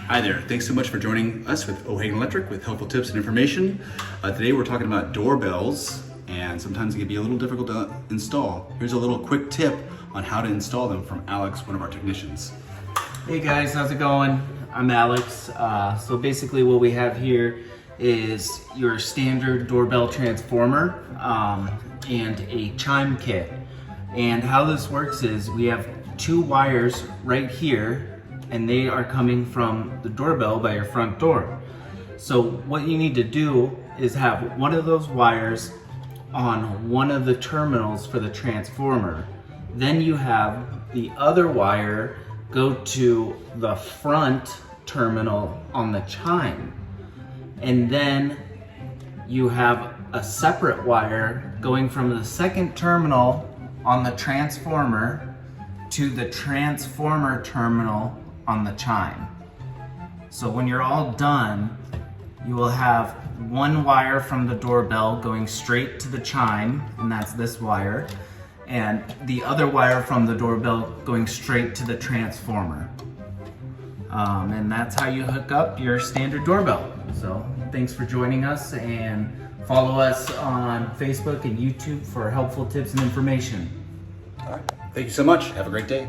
Hi there, thanks so much for joining us with O'Hagan Electric with helpful tips and information. Today we're talking about doorbells, and sometimes it can be a little difficult to install. Here's a little quick tip on how to install them from Alex, one of our technicians. Hey guys, how's it going? I'm Alex. So basically what we have here is your standard doorbell transformer and a chime kit. And how this works is we have two wires right here, and they are coming from the doorbell by your front door. So what you need to do is have one of those wires on one of the terminals for the transformer. Then you have the other wire go to the front terminal on the chime. And then you have a separate wire going from the second terminal on the transformer to the transformer terminal on the chime. So when you're all done, you will have one wire from the doorbell going straight to the chime, and that's this wire, and the other wire from the doorbell going straight to the transformer. And that's how you hook up your standard doorbell. So thanks for joining us, and follow us on Facebook and YouTube for helpful tips and information. All right, thank you so much. Have a great day.